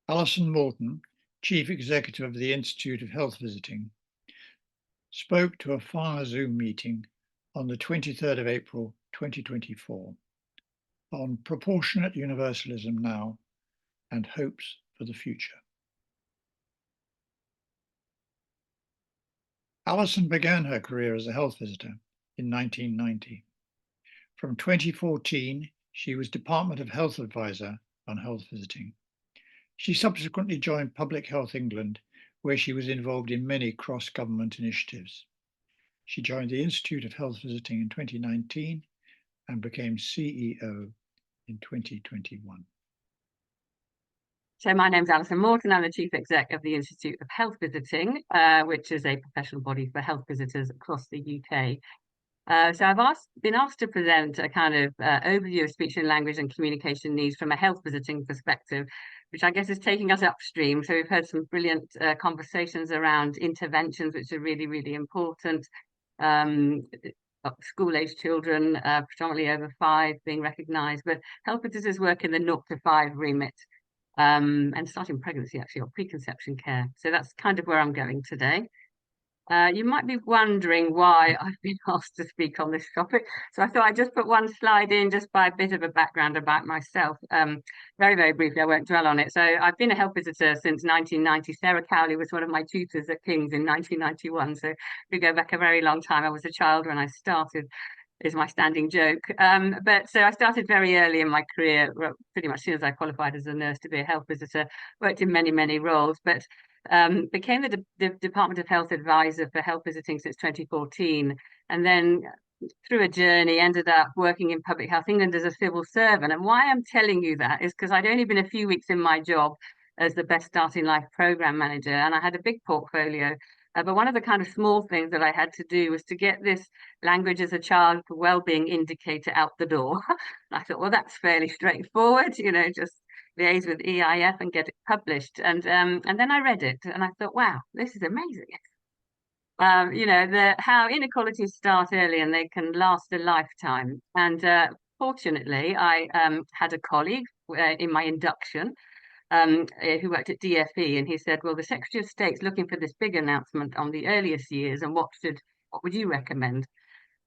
Alison Morton, Chief Executive of the Institute of Health Visiting, spoke to a fire Zoom meeting on the 23rd of April 2024 on Proportionate Universalism Now and Hopes for the Future. Alison began her career as a health visitor in 1990. From 2014, she was Department of Health Advisor on health visiting. She subsequently joined Public Health England, where she was involved in many cross-government initiatives. She joined the Institute of Health Visiting in 2019 and became CEO in 2021. So my name's Alison Morton. I'm the Chief Exec of the Institute of Health Visiting, which is a professional body for health visitors across the UK. So I've been asked to present a kind of overview of speech and language and communication needs from a health visiting perspective, which I guess is taking us upstream. So we've heard some brilliant conversations around interventions, which are really, really important. School-aged children, predominantly over 5, being recognised, but health visitors work in the 0 to 5 remit. And starting pregnancy, actually, or preconception care. So that's kind of where I'm going today. You might be wondering why I've been asked to speak on this topic. So I thought I'd just put one slide in just by a bit of a background about myself. Very, very briefly, I won't dwell on it. So I've been a health visitor since 1990. Sarah Cowley was one of my tutors at King's in 1991. So we go back a very long time. I was a child when I started, is my standing joke. But so I started very early in my career, pretty much as soon as I qualified as a nurse to be a health visitor, worked in many, many roles, but became the Department of Health Advisor for health visiting since 2014. And then through a journey, ended up working in Public Health England as a civil servant. And why I'm telling you that is because I'd only been a few weeks in my job as the Best Start in Life programme manager, and I had a big portfolio. But one of the kind of small things that I had to do was to get this language as a child wellbeing indicator out the door. I thought, well, that's fairly straightforward, just liaise with EIF and get it published. And then I read it and I thought, wow, this is amazing. How inequalities start early and they can last a lifetime. And fortunately, I had a colleague in my induction who worked at DFE, and he said, well, the Secretary of State's looking for this big announcement on the earliest years, and what would you recommend?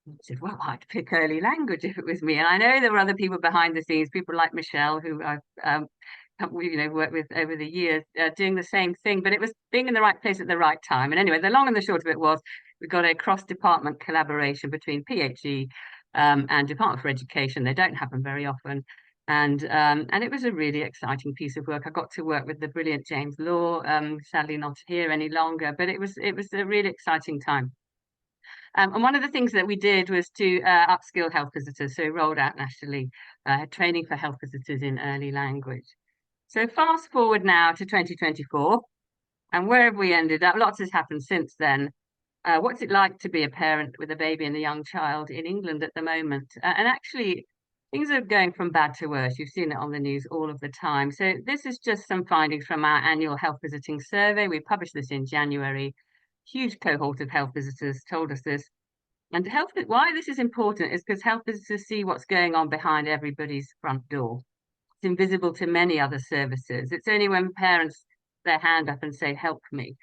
I said, well, I'd pick early language if it was me. And I know there were other people behind the scenes, people like Michelle, who I've worked with over the years, doing the same thing, but it was being in the right place at the right time. And anyway, the long and the short of it was we got a cross-department collaboration between PHE and Department for Education. They don't happen very often. And it was a really exciting piece of work. I got to work with the brilliant James Law, sadly not here any longer, but it was a really exciting time. And one of the things that we did was to upskill health visitors. So we rolled out nationally training for health visitors in early language. So fast forward now to 2024, and where have we ended up? Lots has happened since then. What's it like to be a parent with a baby and a young child in England at the moment? And actually, things are going from bad to worse. You've seen it on the news all of the time. So this is just some findings from our annual health visiting survey. We published this in January. Huge cohort of health visitors told us this. And why this is important is because health visitors see what's going on behind everybody's front door. It's invisible to many other services. It's only when parents their hand up and say, help me,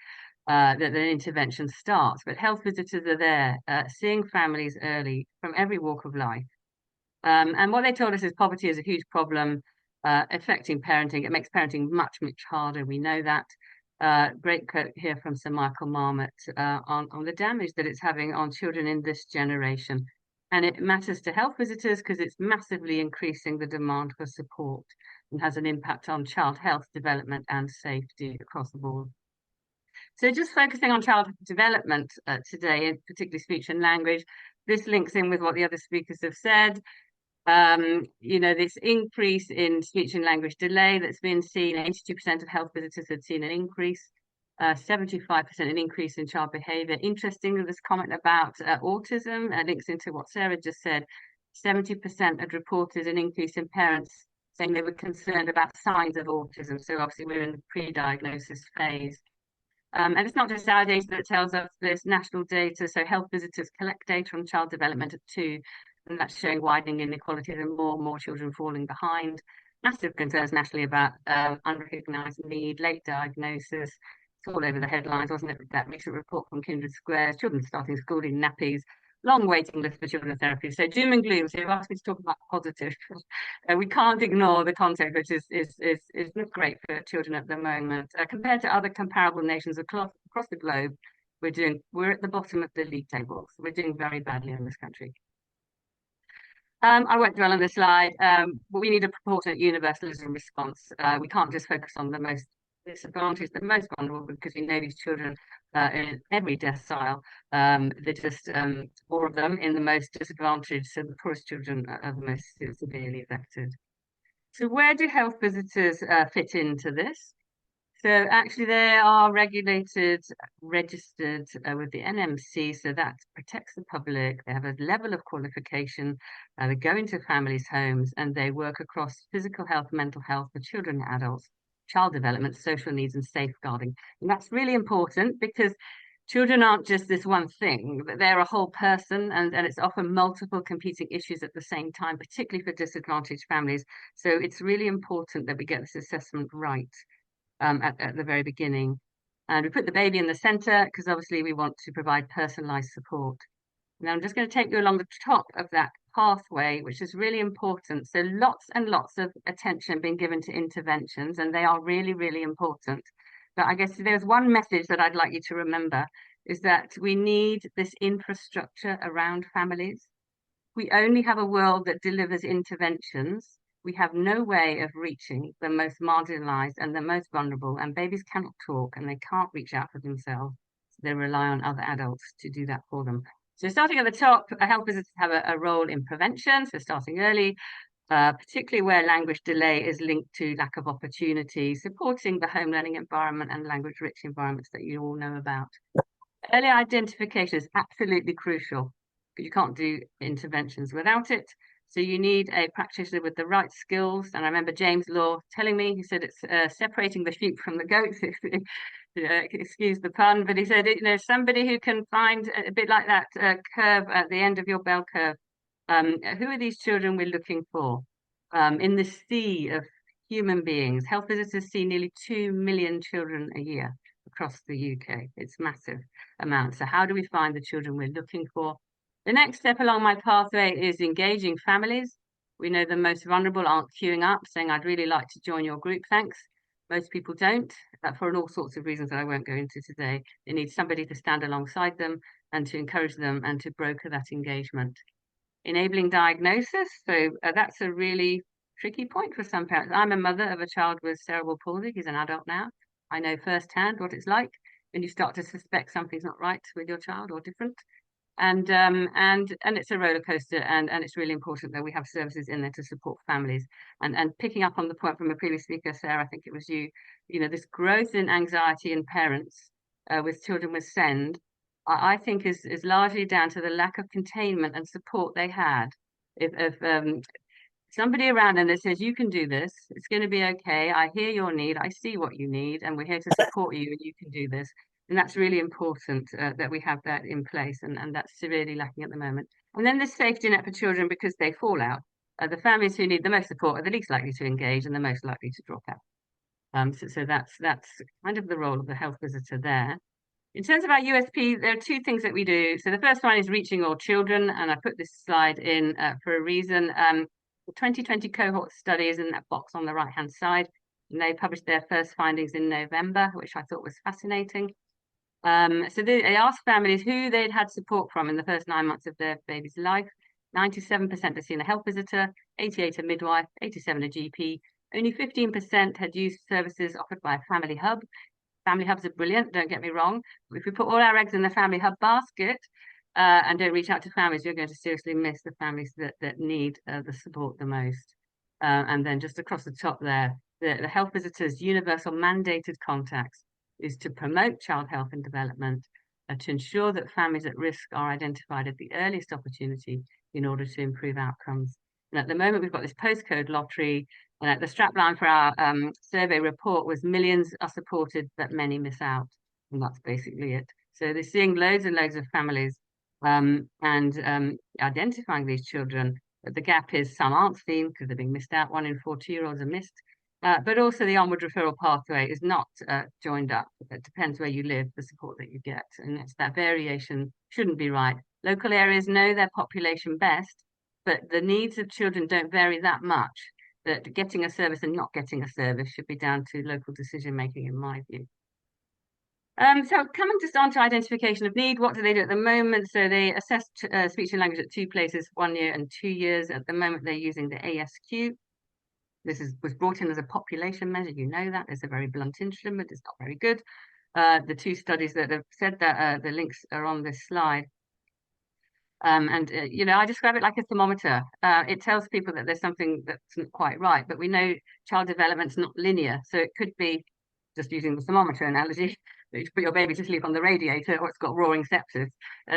that an intervention starts. But health visitors are there, seeing families early from every walk of life. And what they told us is poverty is a huge problem affecting parenting. It makes parenting much, much harder. We know that. Great quote here from Sir Michael Marmot on the damage that it's having on children in this generation. And it matters to health visitors because it's massively increasing the demand for support and has an impact on child health, development and safety across the board. So just focusing on child development today, particularly speech and language, this links in with what the other speakers have said. This increase in speech and language delay that's been seen, 82% of health visitors had seen an increase, 75% an increase in child behaviour. Interestingly, this comment about autism links into what Sarah just said. 70% had reported an increase in parents saying they were concerned about signs of autism. So obviously we're in the pre-diagnosis phase. And it's not just our data that tells us this, national data. So health visitors collect data on child development at 2, and that's showing widening inequalities and more children falling behind. massive concerns nationally about unrecognised need, late diagnosis. It's all over the headlines, wasn't it? That recent report from Kindred Squares, children starting school in nappies, long waiting list for children's therapy. So doom and gloom. So you've asked me to talk about positive. We can't ignore the context, which is not great for children at the moment. Compared to other comparable nations across the globe, we're at the bottom of the league tables. We're doing very badly in this country. I won't dwell on this slide, but we need a proportionate universalism response. We can't just focus on the most disadvantaged, the most vulnerable, because we know these children in every decile. They're just more of them in the most disadvantaged, so the poorest children are the most severely affected. So where do health visitors fit into this? So actually they are regulated, registered with the NMC, so that protects the public. They have a level of qualification. They go into families' homes and they work across physical health, mental health for children and adults, child development, social needs and safeguarding. And that's really important because children aren't just this one thing, but they're a whole person, and it's often multiple competing issues at the same time, particularly for disadvantaged families. So it's really important that we get this assessment right. At the very beginning. And we put the baby in the center because obviously we want to provide personalized support. Now I'm just going to take you along the top of that pathway, which is really important. So lots and lots of attention being given to interventions, and they are really, really important. But I guess there's one message that I'd like you to remember is that we need this infrastructure around families. We only have a world that delivers interventions. We have no way of reaching the most marginalized and the most vulnerable, and babies cannot talk and they can't reach out for themselves. So they rely on other adults to do that for them. So starting at the top, health visitors have a role in prevention, so starting early, particularly where language delay is linked to lack of opportunity, supporting the home learning environment and language-rich environments that you all know about. Early identification is absolutely crucial because you can't do interventions without it. So you need a practitioner with the right skills. And I remember James Law telling me, he said it's separating the sheep from the goats, excuse the pun, but he said, somebody who can find a bit like that curve at the end of your bell curve. Who are these children we're looking for? In the sea of human beings, health visitors see nearly 2 million children a year across the UK. It's massive amount. So how do we find the children we're looking for? The next step along my pathway is engaging families. We know the most vulnerable aren't queuing up saying, I'd really like to join your group, thanks. Most people don't, for all sorts of reasons that I won't go into today. They need somebody to stand alongside them and to encourage them and to broker that engagement. Enabling diagnosis. So that's a really tricky point for some parents. I'm a mother of a child with cerebral palsy. He's an adult now. I know firsthand what it's like when you start to suspect something's not right with your child or different. And it's a roller coaster, and it's really important that we have services in there to support families. And picking up on the point from a previous speaker, Sarah, I think it was you, this growth in anxiety in parents with children with SEND, I think is largely down to the lack of containment and support they had. If somebody around them that says, you can do this, it's going to be okay, I hear your need, I see what you need, and we're here to support you, and you can do this. And that's really important that we have that in place, and that's severely lacking at the moment. And then the safety net for children because they fall out. The families who need the most support are the least likely to engage and the most likely to drop out. So that's kind of the role of the health visitor there. In terms of our USP, there are two things that we do. So the first one is reaching all children, and I put this slide in for a reason. The 2020 cohort study is in that box on the right-hand side, and they published their first findings in November, which I thought was fascinating. So they asked families who they'd had support from in the first 9 months of their baby's life. 97% had seen a health visitor, 88% a midwife, 87% a GP. Only 15% had used services offered by a family hub. Family hubs are brilliant, don't get me wrong. If we put all our eggs in the family hub basket and don't reach out to families, you're going to seriously miss the families that need the support the most. And then just across the top there, the health visitors' universal mandated contacts is to promote child health and development, to ensure that families at risk are identified at the earliest opportunity in order to improve outcomes. And at the moment, we've got this postcode lottery. The strapline for our survey report was millions are supported, but many miss out. And that's basically it. So they're seeing loads and loads of families and identifying these children But the gap is some aren't seen because they're being missed out. 1 in 4 2-year-olds are missed. But also the onward referral pathway is not joined up. It depends where you live, the support that you get. And it's that variation shouldn't be right. Local areas know their population best, but the needs of children don't vary that much, that getting a service and not getting a service should be down to local decision making, in my view. So coming just on to identification of need, what do they do at the moment? So they assess speech and language at 2 places, 1 year and 2 years. At the moment, they're using the ASQ. This was brought in as a population measure. You know that. It's a very blunt instrument. It's not very good. The 2 studies that have said that, the links are on this slide. You know, I describe it like a thermometer. It tells people that there's something that's not quite right, but we know child development's not linear. So it could be, just using the thermometer analogy, that you put your baby to sleep on the radiator, or it's got roaring sepsis.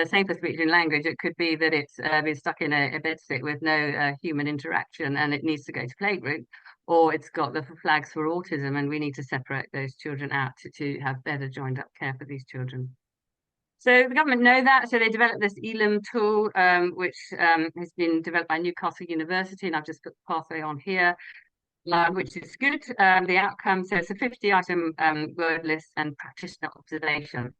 Same for speech and language. It could be that it's been stuck in a bedsit with no human interaction and it needs to go to playgroup, or it's got the flags for autism and we need to separate those children out to have better joined up care for these children. So the government know that, so they developed this ELIM tool, which has been developed by Newcastle University, and I've just put the pathway on here, which is good. The outcome, so it's a 50-item word list and practitioner observation.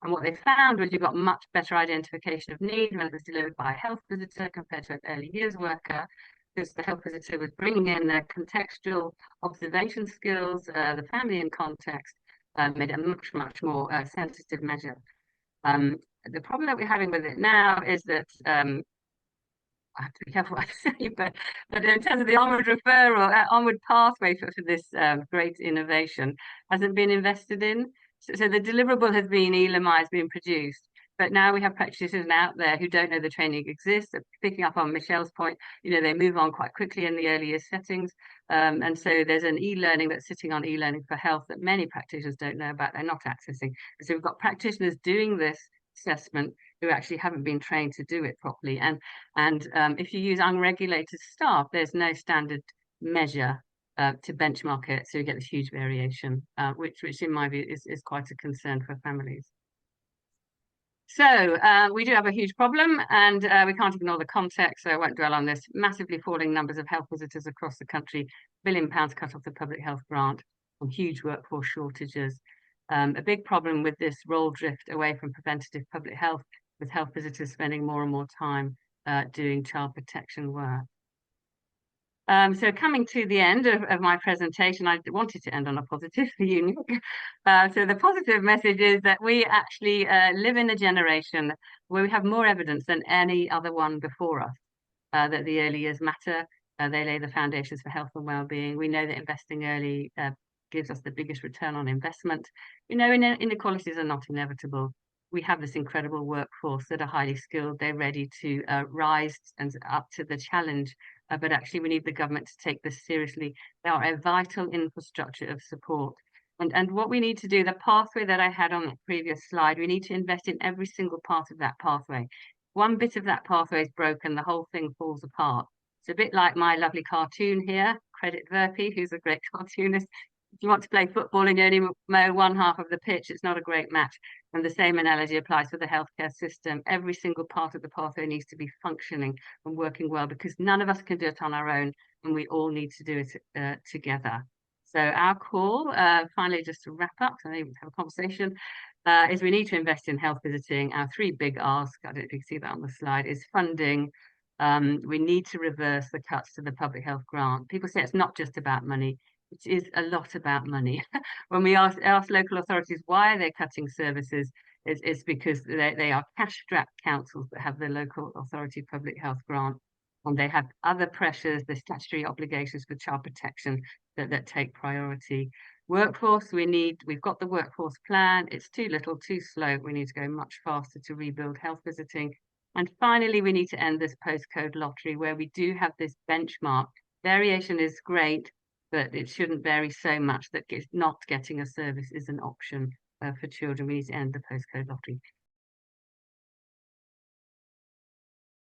And what they found was you got much better identification of need when it was delivered by a health visitor compared to an early years worker, because the health visitor was bringing in their contextual observation skills, the family in context, made it a much, much more sensitive measure. The problem that we're having with it now is that I have to be careful what I say, but in terms of the onward referral, onward pathway for this great innovation hasn't been invested in. So the deliverable has been ELIMized, been produced, but now we have practitioners out there who don't know the training exists. Picking up on Michelle's point, you know, they move on quite quickly in the earlier settings. And so there's an e-learning that's sitting on e-learning for health that many practitioners don't know about, they're not accessing. So we've got practitioners doing this assessment who actually haven't been trained to do it properly. And if you use unregulated staff, there's no standard measure to benchmark it, so you get this huge variation, which in my view is quite a concern for families. So we do have a huge problem, and we can't ignore the context, so I won't dwell on this. Massively falling numbers of health visitors across the country, £1 billion cut off the public health grant, and huge workforce shortages. A big problem with this role drift away from preventative public health, with health visitors spending more and more time doing child protection work. So coming to the end of my presentation, I wanted to end on a positive for you, Nick. So the positive message is that we actually live in a generation where we have more evidence than any other one before us, that the early years matter. They lay the foundations for health and well-being. We know that investing early gives us the biggest return on investment. You know, inequalities are not inevitable. We have this incredible workforce that are highly skilled. They're ready to rise and up to the challenge. But actually, we need the government to take this seriously. They are a vital infrastructure of support. And what we need to do, the pathway that I had on the previous slide, we need to invest in every single part of that pathway. One bit of that pathway is broken, the whole thing falls apart. It's a bit like my lovely cartoon here, Credit Verpy, who's a great cartoonist. If you want to play football and you only mow one half of the pitch, it's not a great match. And the same analogy applies for the healthcare system. Every single part of the pathway needs to be functioning and working well, because none of us can do it on our own, and we all need to do it together. So our call, finally, just to wrap up, so I think we have a conversation, is we need to invest in health visiting. Our 3 big asks, I don't know if you can see that on the slide, is funding. We need to reverse the cuts to the public health grant. People say it's not just about money. It is a lot about money. When we ask local authorities why are they cutting services, it's because they are cash-strapped councils that have the local authority public health grant, and they have other pressures, the statutory obligations for child protection that take priority. Workforce, we've got the workforce plan. It's too little, too slow. We need to go much faster to rebuild health visiting. And finally, we need to end this postcode lottery where we do have this benchmark. Variation is great, but it shouldn't vary so much that not getting a service is an option for children. We need to end the postcode lottery.